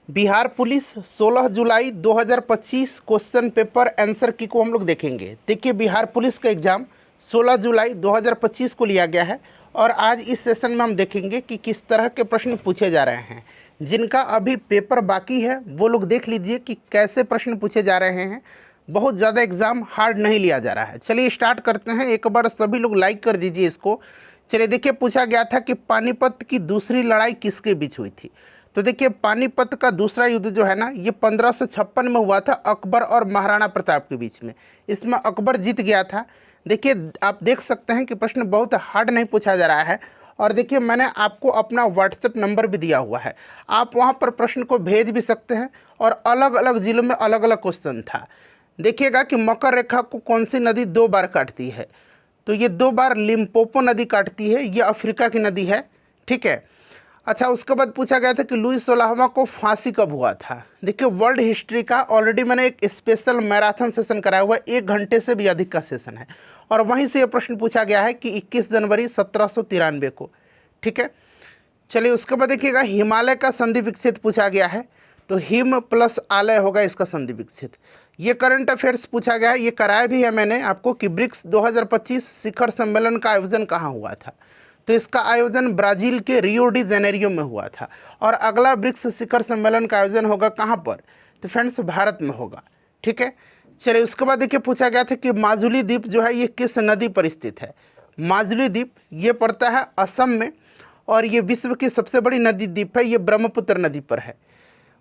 Bihar police 16 जुलाई 2025 question paper answer की को हम लोग देखेंगे। देखिए, बिहार पुलिस का एग्ज़ाम 16 जुलाई 2025 को लिया गया है और आज इस सेशन में हम देखेंगे कि किस तरह के प्रश्न पूछे जा रहे हैं। जिनका अभी पेपर बाकी है वो लोग देख लीजिए कि कैसे प्रश्न पूछे जा रहे हैं। बहुत ज़्यादा एग्ज़ाम हार्ड नहीं लिया जा रहा है। चलिए स्टार्ट करते हैं। एक बार सभी लोग लाइक कर दीजिए इसको। चलिए देखिए, पूछा गया था कि पानीपत की दूसरी लड़ाई किसके बीच हुई थी। तो देखिए, पानीपत का दूसरा युद्ध जो है ना, ये 1556 में हुआ था अकबर और महाराणा प्रताप के बीच में। इसमें अकबर जीत गया था। देखिए, आप देख सकते हैं कि प्रश्न बहुत हार्ड नहीं पूछा जा रहा है। और देखिए, मैंने आपको अपना व्हाट्सएप नंबर भी दिया हुआ है, आप वहाँ पर प्रश्न को भेज भी सकते हैं। और अलग अलग जिलों में अलग अलग क्वेश्चन था। देखिएगा कि मकर रेखा को कौन सी नदी 2 बार काटती है। तो ये 2 बार लिम्पोपो नदी काटती है, ये अफ्रीका की नदी है। ठीक है। अच्छा, उसके बाद पूछा गया था कि लुई 16वां को फांसी कब हुआ था। देखिए, वर्ल्ड हिस्ट्री का ऑलरेडी मैंने एक स्पेशल मैराथन सेशन कराया हुआ है, 1 घंटे से भी अधिक का सेशन है। और वहीं से ये प्रश्न पूछा गया है कि 21 जनवरी 1793 को। ठीक है। चलिए उसके बाद देखिएगा, हिमालय का संधि विकसित पूछा गया है। तो हिम प्लस आलय होगा इसका संधि विकसित। ये करंट अफेयर्स पूछा गया है, ये कराया भी है मैंने आपको कि ब्रिक्स 2025 शिखर सम्मेलन का आयोजन कहाँ हुआ था। तो इसका आयोजन ब्राज़ील के रियो डी जेनेरियो में हुआ था। और अगला ब्रिक्स शिखर सम्मेलन का आयोजन होगा कहाँ पर, तो फ्रेंड्स भारत में होगा। ठीक है। चलिए उसके बाद देखिए, पूछा गया था कि माजुली द्वीप जो है ये किस नदी पर स्थित है। माजुली द्वीप ये पड़ता है असम में और ये विश्व की सबसे बड़ी नदी द्वीप है, ये ब्रह्मपुत्र नदी पर है।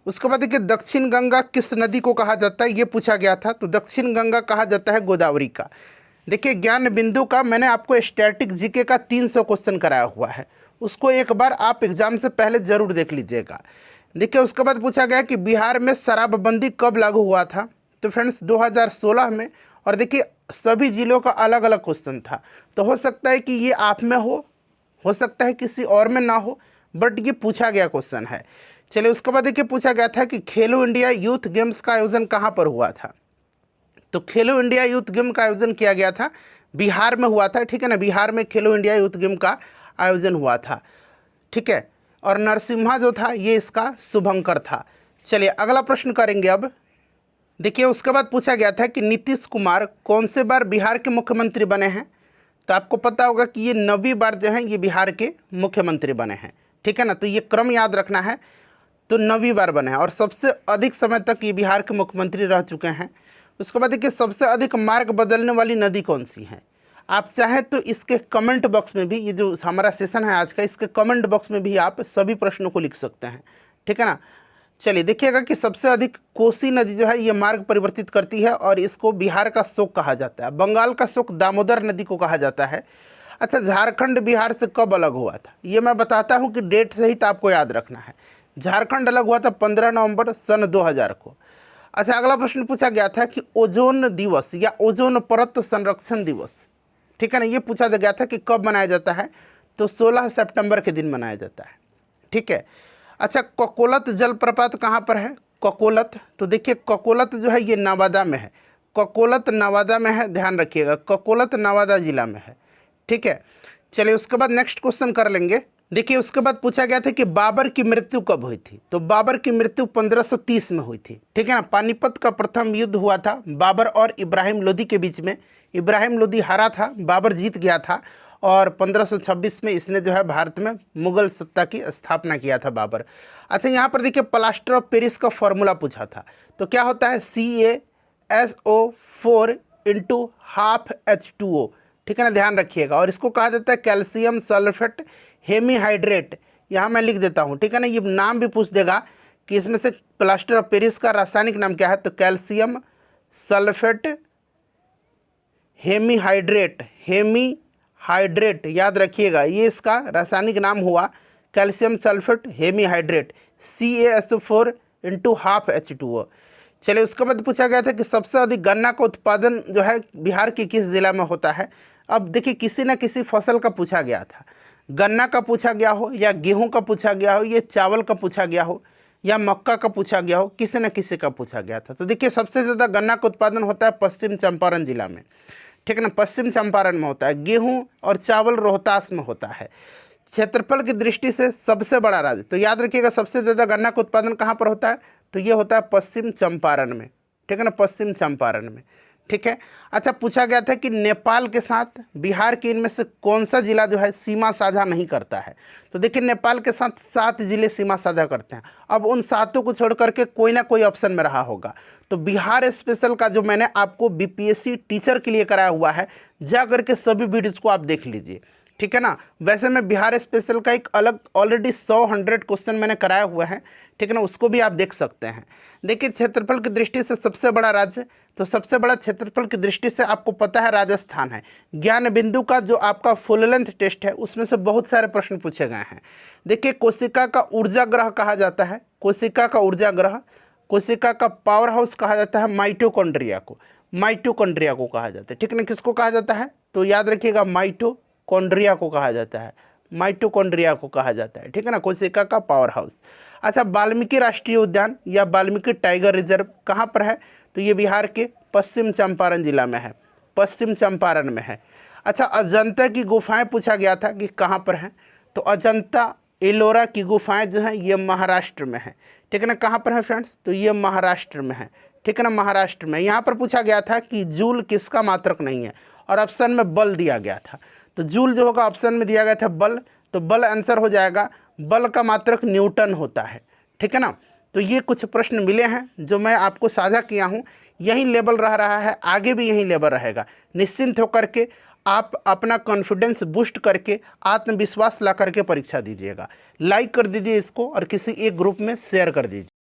उसके बाद देखिए, दक्षिण गंगा किस नदी को कहा जाता है, ये पूछा गया था। तो दक्षिण गंगा कहा जाता है गोदावरी का। देखिए, ज्ञान बिंदु का मैंने आपको स्टैटिक जीके का 300 क्वेश्चन कराया हुआ है, उसको एक बार आप एग्जाम से पहले ज़रूर देख लीजिएगा। देखिए, उसके बाद पूछा गया कि बिहार में शराबबंदी कब लागू हुआ था। तो फ्रेंड्स 2016 में। और देखिए, सभी जिलों का अलग अलग क्वेश्चन था। तो हो सकता है कि ये आप में हो सकता है किसी और में ना हो, बट ये पूछा गया क्वेश्चन है। चलिए उसके बाद देखिए, पूछा गया था कि खेलो इंडिया यूथ गेम्स का आयोजन कहाँ पर हुआ था। तो खेलो इंडिया यूथ गेम का आयोजन किया गया था, बिहार में हुआ था। ठीक है ना, बिहार में खेलो इंडिया यूथ गेम का आयोजन हुआ था। ठीक है। और नरसिम्हा जो था ये इसका शुभंकर था। चलिए अगला प्रश्न करेंगे अब। देखिए, उसके बाद पूछा गया था कि नीतीश कुमार कौन से बार बिहार के मुख्यमंत्री बने हैं। तो आपको पता होगा कि ये 9वीं बार जो है ये बिहार के मुख्यमंत्री बने हैं। ठीक है ना, तो ये क्रम याद रखना है। तो 9वीं बार बने हैं और सबसे अधिक समय तक ये बिहार के मुख्यमंत्री रह चुके हैं। उसके बाद देखिए, सबसे अधिक मार्ग बदलने वाली नदी कौन सी है। आप चाहें तो इसके कमेंट बॉक्स में भी, ये जो हमारा सेशन है आज का, इसके कमेंट बॉक्स में भी आप सभी प्रश्नों को लिख सकते हैं। ठीक है ना। चलिए देखिएगा कि सबसे अधिक कोसी नदी जो है ये मार्ग परिवर्तित करती है और इसको बिहार का शोक कहा जाता है। बंगाल का शोक दामोदर नदी को कहा जाता है। अच्छा, झारखंड बिहार से कब अलग हुआ था, ये मैं बताता हूँ कि डेट सहित आपको याद रखना है। झारखंड अलग हुआ था 15 नवंबर सन 2000 को। अच्छा, अगला प्रश्न पूछा गया था कि ओजोन दिवस या ओजोन परत संरक्षण दिवस, ठीक है ना, ये पूछा गया था कि कब मनाया जाता है। तो 16 सितंबर के दिन मनाया जाता है। ठीक है। अच्छा, ककोलत जलप्रपात कहाँ पर है, ककोलत। तो देखिए, ककोलत जो है ये नवादा में है। ककोलत नवादा में है, ध्यान रखिएगा, ककोलत नवादा जिला में है। ठीक है। चलिए उसके बाद नेक्स्ट क्वेश्चन कर लेंगे। देखिए, उसके बाद पूछा गया था कि बाबर की मृत्यु कब हुई थी। तो बाबर की मृत्यु 1530 में हुई थी। ठीक है ना। पानीपत का प्रथम युद्ध हुआ था बाबर और इब्राहिम लोदी के बीच में। इब्राहिम लोदी हारा था, बाबर जीत गया था। और 1526 में इसने जो है भारत में मुगल सत्ता की स्थापना किया था बाबर। अच्छा, यहाँ पर देखिए, प्लास्टर ऑफ पेरिस का फॉर्मूला पूछा था। तो क्या होता है, CaSO4 इंटू हाफ H2O। ठीक है ना, ध्यान रखिएगा। और इसको कहा जाता है कैल्शियम सल्फेट हेमीहाइड्रेट। यहाँ मैं लिख देता हूँ। ठीक है ना, ये नाम भी पूछ देगा कि इसमें से प्लास्टर ऑफ पेरिस का रासायनिक नाम क्या है। तो कैल्शियम सल्फेट हेमीहाइड्रेट, हेमीहाइड्रेट याद रखिएगा, ये इसका रासायनिक नाम हुआ calcium sulphate hemihydrate, CaSO4 into half H2O। चलिए उसके बाद पूछा गया था कि सबसे अधिक गन्ना का उत्पादन जो है बिहार के किस जिला में होता है। अब देखिए, किसी न किसी फसल का पूछा गया था, गन्ना का पूछा गया हो या गेहूं का पूछा गया हो, ये चावल का पूछा गया हो या मक्का का पूछा गया हो, किसी न किसी का पूछा गया था। तो देखिए, सबसे ज़्यादा गन्ना का उत्पादन होता है पश्चिम चंपारण जिला में। ठीक है ना, पश्चिम चंपारण में होता है। गेहूं और चावल रोहतास में होता है। क्षेत्रफल की दृष्टि से सबसे बड़ा राज्य, तो याद रखिएगा सबसे ज़्यादा गन्ना का उत्पादन कहाँ पर होता है, तो ये होता है पश्चिम चंपारण में, ठीक है ना, पश्चिम चंपारण में, ठीक है। अच्छा, पूछा गया था कि नेपाल के साथ बिहार के इनमें से कौन सा जिला जो है सीमा साझा नहीं करता है, तो देखिए नेपाल के साथ 7 जिले सीमा साझा करते हैं। अब उन 7 को छोड़ करके कोई ना कोई ऑप्शन में रहा होगा, तो बिहार स्पेशल का जो मैंने आपको बीपीएससी टीचर के लिए कराया हुआ है, जा करके सभी वीडियोज़ को आप देख लीजिए, ठीक है ना। वैसे मैं बिहार स्पेशल का एक अलग ऑलरेडी 100 क्वेश्चन मैंने कराया हुआ है, ठीक है ना, उसको भी आप देख सकते हैं। देखिए क्षेत्रफल की दृष्टि से सबसे बड़ा राज्य, तो सबसे बड़ा क्षेत्रफल की दृष्टि से आपको पता है राजस्थान है। ज्ञान बिंदु का जो आपका फुल लेंथ टेस्ट है उसमें से बहुत सारे प्रश्न पूछे गए हैं। देखिए कोशिका का ऊर्जा ग्रह कहा जाता है, कोशिका का ऊर्जा ग्रह, कोशिका का पावर हाउस कहा जाता है माइटोकॉन्ड्रिया को, माइटोकॉन्ड्रिया को कहा जाता है, ठीक है ना। किसको कहा जाता है, तो याद रखिएगा माइटोकॉन्ड्रिया को कहा जाता है, माइटोकॉन्ड्रिया को कहा जाता है, ठीक है ना, कोशिका का पावर हाउस। अच्छा, वाल्मीकि राष्ट्रीय उद्यान या वाल्मीकि टाइगर रिजर्व कहाँ पर है, तो ये बिहार के पश्चिम चंपारण जिला में है, पश्चिम चंपारण में है। अच्छा, अजंता की गुफाएं पूछा गया था कि कहाँ पर हैं, तो अजंता एलोरा की गुफाएं जो हैं ये महाराष्ट्र में है, ठीक है ना। कहाँ पर है फ्रेंड्स, तो ये महाराष्ट्र में है, ठीक है ना, महाराष्ट्र में। यहाँ पर पूछा गया था कि जूल किसका मात्रक नहीं है, और ऑप्शन में बल दिया गया था, तो जूल जो होगा ऑप्शन में दिया गया था बल, तो बल आंसर हो जाएगा। बल का मात्रक न्यूटन होता है, ठीक है ना। तो ये कुछ प्रश्न मिले हैं जो मैं आपको साझा किया हूँ, यही लेवल रहा है, आगे भी यही लेवल रहेगा। निश्चिंत होकर के आप अपना कॉन्फिडेंस बूस्ट करके आत्मविश्वास ला करके परीक्षा दीजिएगा। लाइक कर दीजिए इसको और किसी एक ग्रुप में शेयर कर दीजिए।